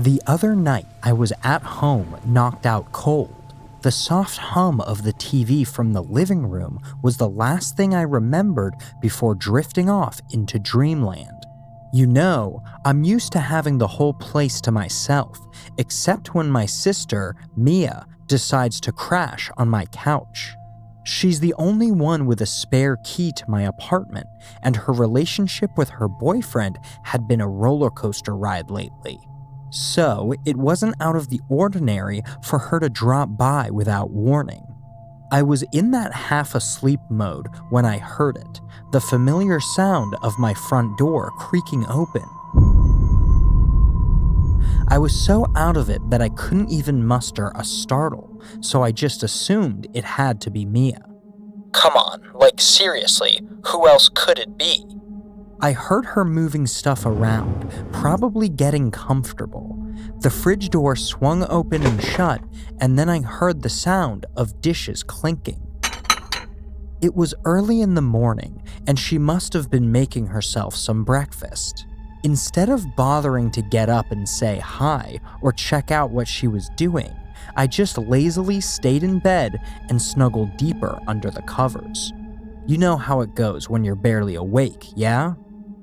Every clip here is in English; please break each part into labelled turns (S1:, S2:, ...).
S1: The other night, I was at home, knocked out cold. The soft hum of the TV from the living room was the last thing I remembered before drifting off into dreamland. You know, I'm used to having the whole place to myself, except when my sister, Mia, decides to crash on my couch. She's the only one with a spare key to my apartment, and her relationship with her boyfriend had been a roller coaster ride lately. So it wasn't out of the ordinary for her to drop by without warning. I was in that half-asleep mode when I heard it, the familiar sound of my front door creaking open. I was so out of it that I couldn't even muster a startle, so I just assumed it had to be Mia.
S2: Come on, seriously, who else could it be?
S1: I heard her moving stuff around, probably getting comfortable. The fridge door swung open and shut, and then I heard the sound of dishes clinking. It was early in the morning, and she must have been making herself some breakfast. Instead of bothering to get up and say hi or check out what she was doing, I just lazily stayed in bed and snuggled deeper under the covers. You know how it goes when you're barely awake, yeah?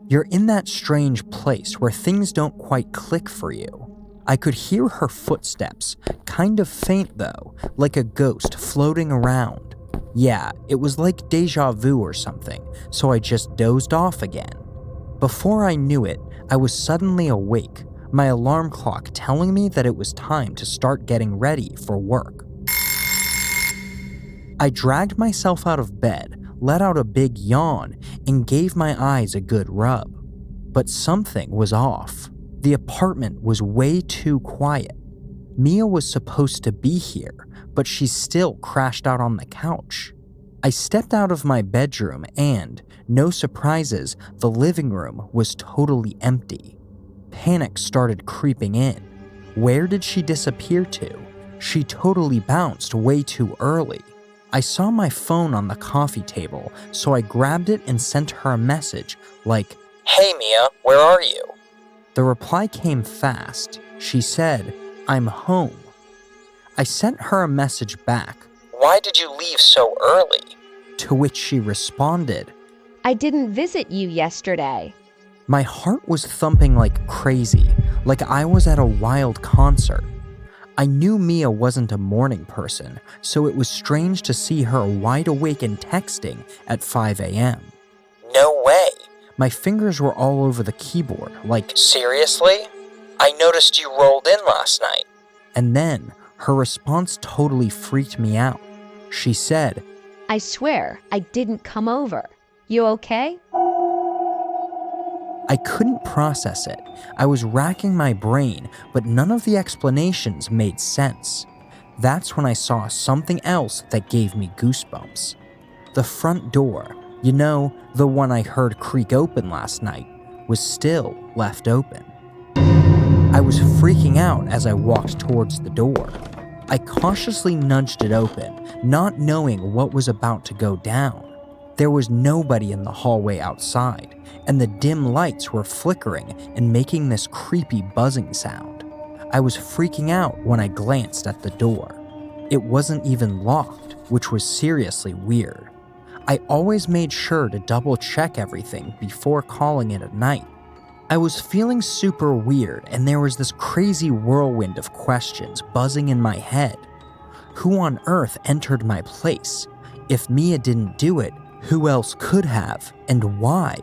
S1: You're in that strange place where things don't quite click for you. I could hear her footsteps, kind of faint though, like a ghost floating around. Yeah, it was like deja vu or something, so I just dozed off again. Before I knew it, I was suddenly awake, my alarm clock telling me that it was time to start getting ready for work. I dragged myself out of bed, let out a big yawn, and gave my eyes a good rub. But something was off. The apartment was way too quiet. Mia was supposed to be here, but she still crashed out on the couch. I stepped out of my bedroom and, no surprises, the living room was totally empty. Panic started creeping in. Where did she disappear to? She totally bounced way too early. I saw my phone on the coffee table, so I grabbed it and sent her a message like,
S2: Hey Mia, where are you?
S1: The reply came fast. She said, I'm home. I sent her a message back.
S2: Why did you leave so early?
S1: To which she responded,
S3: I didn't visit you yesterday.
S1: My heart was thumping like crazy, like I was at a wild concert. I knew Mia wasn't a morning person, so it was strange to see her wide awake and texting at 5 a.m.
S2: No way.
S1: My fingers were all over the keyboard, like,
S2: seriously? I noticed you rolled in last night.
S1: And then her response totally freaked me out. She said,
S3: I swear, I didn't come over. You okay?
S1: I couldn't process it. I was racking my brain, but none of the explanations made sense. That's when I saw something else that gave me goosebumps. The front door, you know, the one I heard creak open last night, was still left open. I was freaking out as I walked towards the door. I cautiously nudged it open, not knowing what was about to go down. There was nobody in the hallway outside, and the dim lights were flickering and making this creepy buzzing sound. I was freaking out when I glanced at the door. It wasn't even locked, which was seriously weird. I always made sure to double check everything before calling it a night. I was feeling super weird, and there was this crazy whirlwind of questions buzzing in my head. Who on earth entered my place? If Mia didn't do it, who else could have, and why?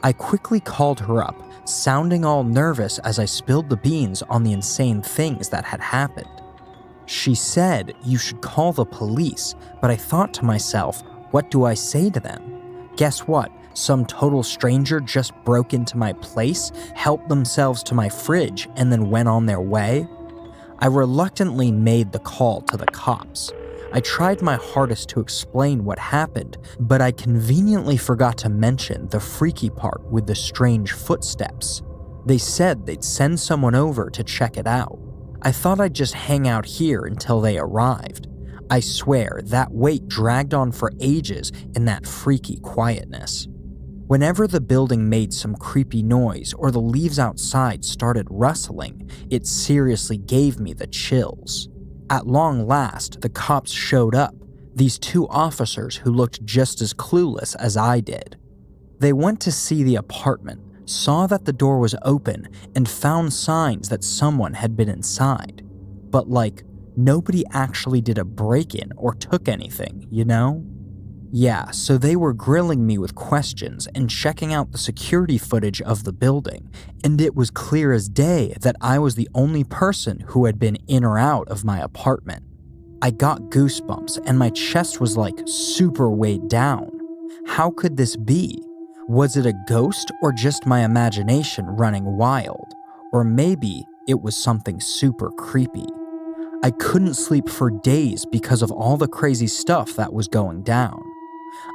S1: I quickly called her up, sounding all nervous as I spilled the beans on the insane things that had happened. She said you should call the police, but I thought to myself, what do I say to them? Guess what? Some total stranger just broke into my place, helped themselves to my fridge, and then went on their way? I reluctantly made the call to the cops. I tried my hardest to explain what happened, but I conveniently forgot to mention the freaky part with the strange footsteps. They said they'd send someone over to check it out. I thought I'd just hang out here until they arrived. I swear that wait dragged on for ages in that freaky quietness. Whenever the building made some creepy noise or the leaves outside started rustling, it seriously gave me the chills. At long last, the cops showed up, these two officers who looked just as clueless as I did. They went to see the apartment, saw that the door was open, and found signs that someone had been inside. But nobody actually did a break-in or took anything, you know? Yeah, so they were grilling me with questions and checking out the security footage of the building, and it was clear as day that I was the only person who had been in or out of my apartment. I got goosebumps and my chest was super weighed down. How could this be? Was it a ghost or just my imagination running wild? Or maybe it was something super creepy. I couldn't sleep for days because of all the crazy stuff that was going down.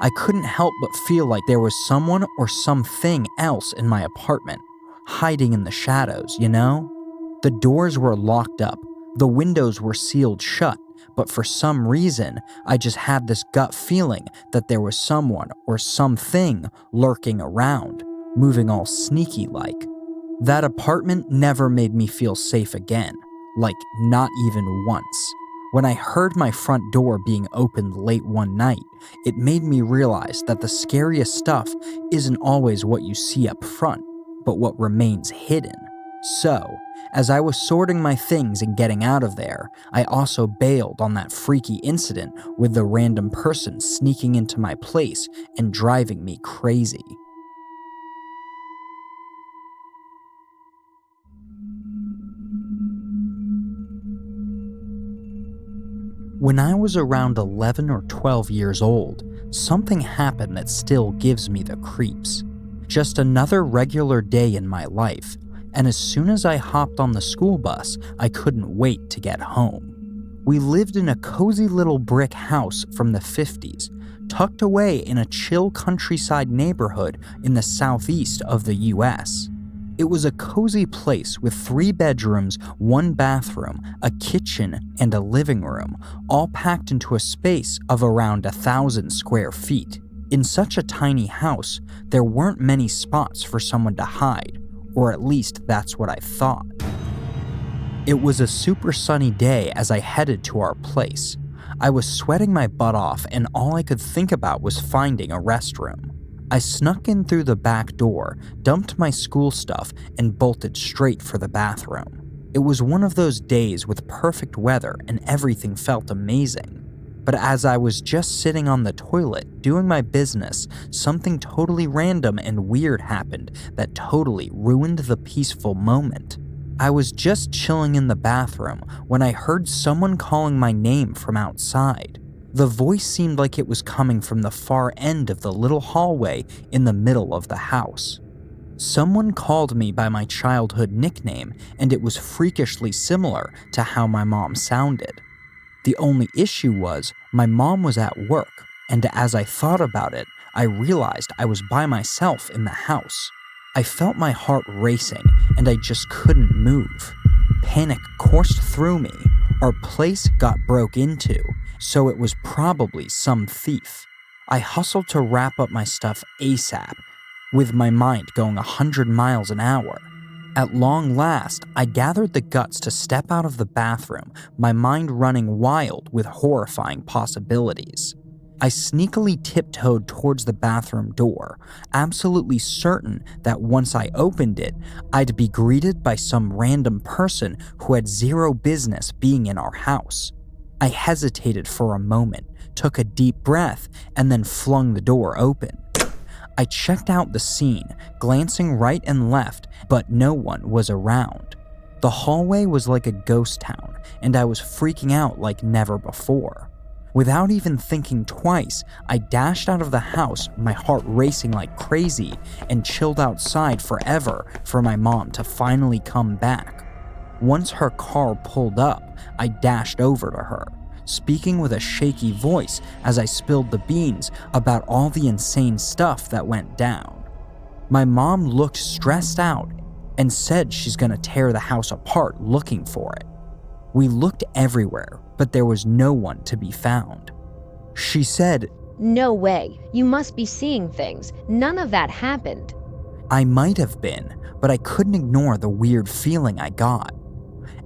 S1: I couldn't help but feel like there was someone or something else in my apartment, hiding in the shadows, you know? The doors were locked up, the windows were sealed shut, but for some reason, I just had this gut feeling that there was someone or something lurking around, moving all sneaky-like. That apartment never made me feel safe again, not even once. When I heard my front door being opened late one night, it made me realize that the scariest stuff isn't always what you see up front, but what remains hidden. So, as I was sorting my things and getting out of there, I also bailed on that freaky incident with the random person sneaking into my place and driving me crazy. When I was around 11 or 12 years old, something happened that still gives me the creeps. Just another regular day in my life, and as soon as I hopped on the school bus, I couldn't wait to get home. We lived in a cozy little brick house from the 50s, tucked away in a chill countryside neighborhood in the southeast of the US. It was a cozy place with 3 bedrooms, 1 bathroom, a kitchen, and a living room, all packed into a space of around 1,000 square feet. In such a tiny house, there weren't many spots for someone to hide, or at least that's what I thought. It was a super sunny day as I headed to our place. I was sweating my butt off and all I could think about was finding a restroom. I snuck in through the back door, dumped my school stuff, and bolted straight for the bathroom. It was one of those days with perfect weather and everything felt amazing. But as I was just sitting on the toilet, doing my business, something totally random and weird happened that totally ruined the peaceful moment. I was just chilling in the bathroom when I heard someone calling my name from outside. The voice seemed like it was coming from the far end of the little hallway in the middle of the house. Someone called me by my childhood nickname, and it was freakishly similar to how my mom sounded. The only issue was, my mom was at work, and as I thought about it, I realized I was by myself in the house. I felt my heart racing, and I just couldn't move. Panic coursed through me. Our place got broke into, so it was probably some thief. I hustled to wrap up my stuff ASAP, with my mind going 100 miles an hour. At long last, I gathered the guts to step out of the bathroom, my mind running wild with horrifying possibilities. I sneakily tiptoed towards the bathroom door, absolutely certain that once I opened it, I'd be greeted by some random person who had zero business being in our house. I hesitated for a moment, took a deep breath, and then flung the door open. I checked out the scene, glancing right and left, but no one was around. The hallway was like a ghost town, and I was freaking out like never before. Without even thinking twice, I dashed out of the house, my heart racing like crazy, and chilled outside forever for my mom to finally come back. Once her car pulled up, I dashed over to her, speaking with a shaky voice as I spilled the beans about all the insane stuff that went down. My mom looked stressed out and said she's gonna tear the house apart looking for it. We looked everywhere, but there was no one to be found. She said,
S3: No way. You must be seeing things. None of that happened.
S1: I might have been, but I couldn't ignore the weird feeling I got.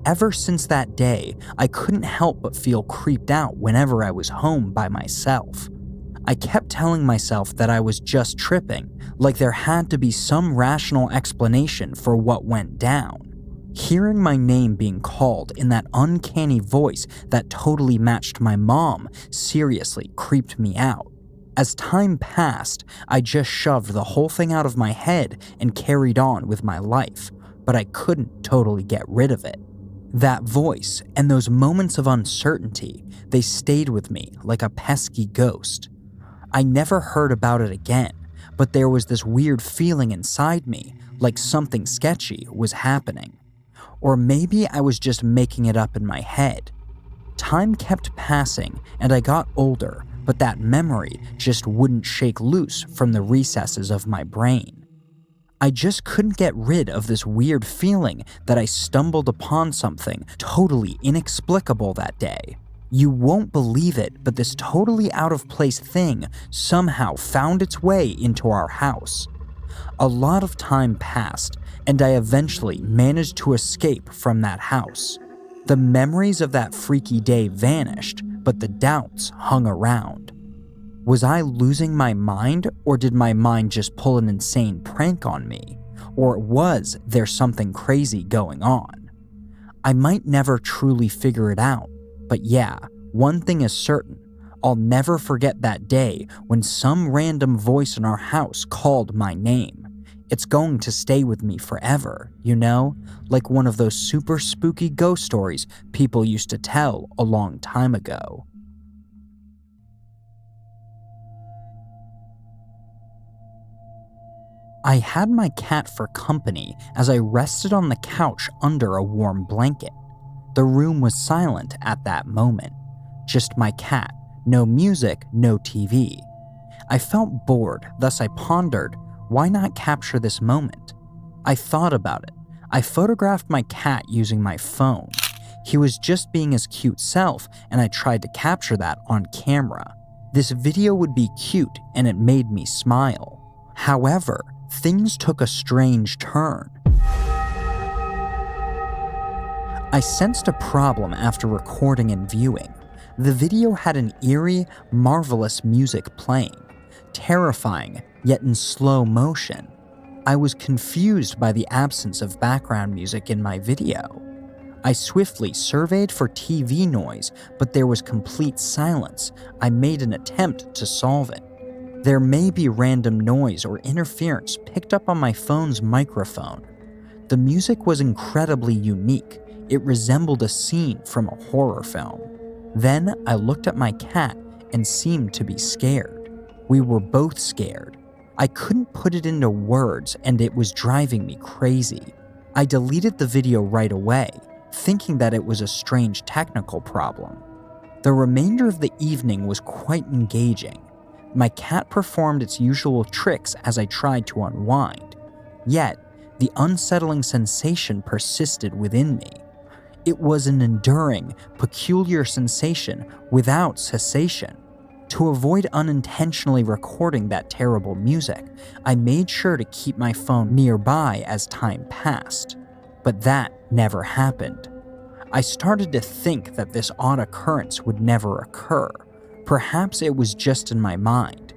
S1: Ever since that day, I couldn't help but feel creeped out whenever I was home by myself. I kept telling myself that I was just tripping, like there had to be some rational explanation for what went down. Hearing my name being called in that uncanny voice that totally matched my mom seriously creeped me out. As time passed, I just shoved the whole thing out of my head and carried on with my life, but I couldn't totally get rid of it. That voice and those moments of uncertainty, they stayed with me like a pesky ghost. I never heard about it again, but there was this weird feeling inside me, like something sketchy was happening. Or maybe I was just making it up in my head. Time kept passing and I got older, but that memory just wouldn't shake loose from the recesses of my brain. I just couldn't get rid of this weird feeling that I stumbled upon something totally inexplicable that day. You won't believe it, but this totally out of place thing somehow found its way into our house. A lot of time passed, and I eventually managed to escape from that house. The memories of that freaky day vanished, but the doubts hung around. Was I losing my mind, or did my mind just pull an insane prank on me? Or was there something crazy going on? I might never truly figure it out, but yeah, one thing is certain. I'll never forget that day when some random voice in our house called my name. It's going to stay with me forever, you know? Like one of those super spooky ghost stories people used to tell a long time ago. I had my cat for company as I rested on the couch under a warm blanket. The room was silent at that moment. Just my cat, no music, no TV. I felt bored, thus I pondered, why not capture this moment? I thought about it. I photographed my cat using my phone. He was just being his cute self, and I tried to capture that on camera. This video would be cute, and it made me smile. However, things took a strange turn. I sensed a problem after recording and viewing. The video had an eerie, marvelous music playing, terrifying, yet in slow motion. I was confused by the absence of background music in my video. I swiftly surveyed for TV noise, but there was complete silence. I made an attempt to solve it. There may be random noise or interference picked up on my phone's microphone. The music was incredibly unique. It resembled a scene from a horror film. Then I looked at my cat and seemed to be scared. We were both scared. I couldn't put it into words and it was driving me crazy. I deleted the video right away, thinking that it was a strange technical problem. The remainder of the evening was quite engaging. My cat performed its usual tricks as I tried to unwind. Yet, the unsettling sensation persisted within me. It was an enduring, peculiar sensation without cessation. To avoid unintentionally recording that terrible music, I made sure to keep my phone nearby as time passed. But that never happened. I started to think that this odd occurrence would never occur. Perhaps it was just in my mind.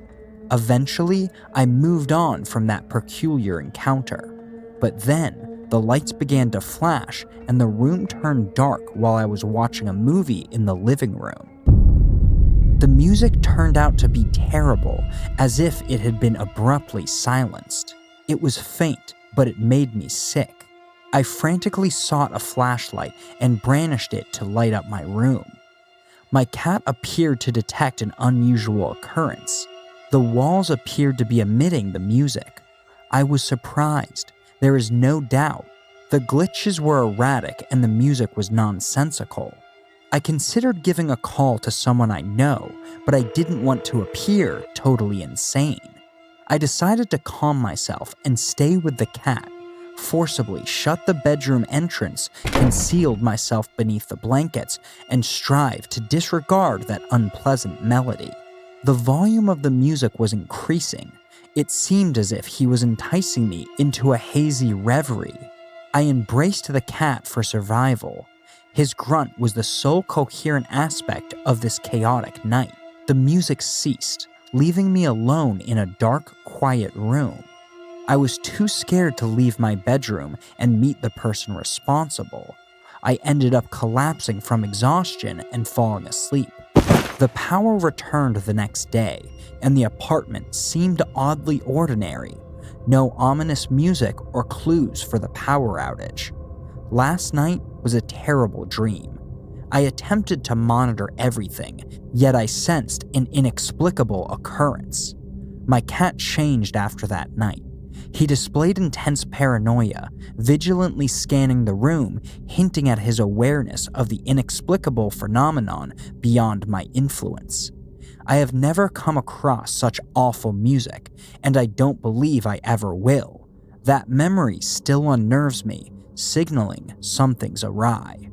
S1: Eventually, I moved on from that peculiar encounter. But then, the lights began to flash and the room turned dark while I was watching a movie in the living room. The music turned out to be terrible, as if it had been abruptly silenced. It was faint, but it made me sick. I frantically sought a flashlight and brandished it to light up my room. My cat appeared to detect an unusual occurrence. The walls appeared to be emitting the music. I was surprised. There is no doubt. The glitches were erratic and the music was nonsensical. I considered giving a call to someone I know, but I didn't want to appear totally insane. I decided to calm myself and stay with the cat, forcibly shut the bedroom entrance, concealed myself beneath the blankets, and strived to disregard that unpleasant melody. The volume of the music was increasing. It seemed as if he was enticing me into a hazy reverie. I embraced the cat for survival. His grunt was the sole coherent aspect of this chaotic night. The music ceased, leaving me alone in a dark, quiet room. I was too scared to leave my bedroom and meet the person responsible. I ended up collapsing from exhaustion and falling asleep. The power returned the next day, and the apartment seemed oddly ordinary. No ominous music or clues for the power outage. Last night was a terrible dream. I attempted to monitor everything, yet I sensed an inexplicable occurrence. My cat changed after that night. He displayed intense paranoia, vigilantly scanning the room, hinting at his awareness of the inexplicable phenomenon beyond my influence. I have never come across such awful music, and I don't believe I ever will. That memory still unnerves me, signaling something's awry.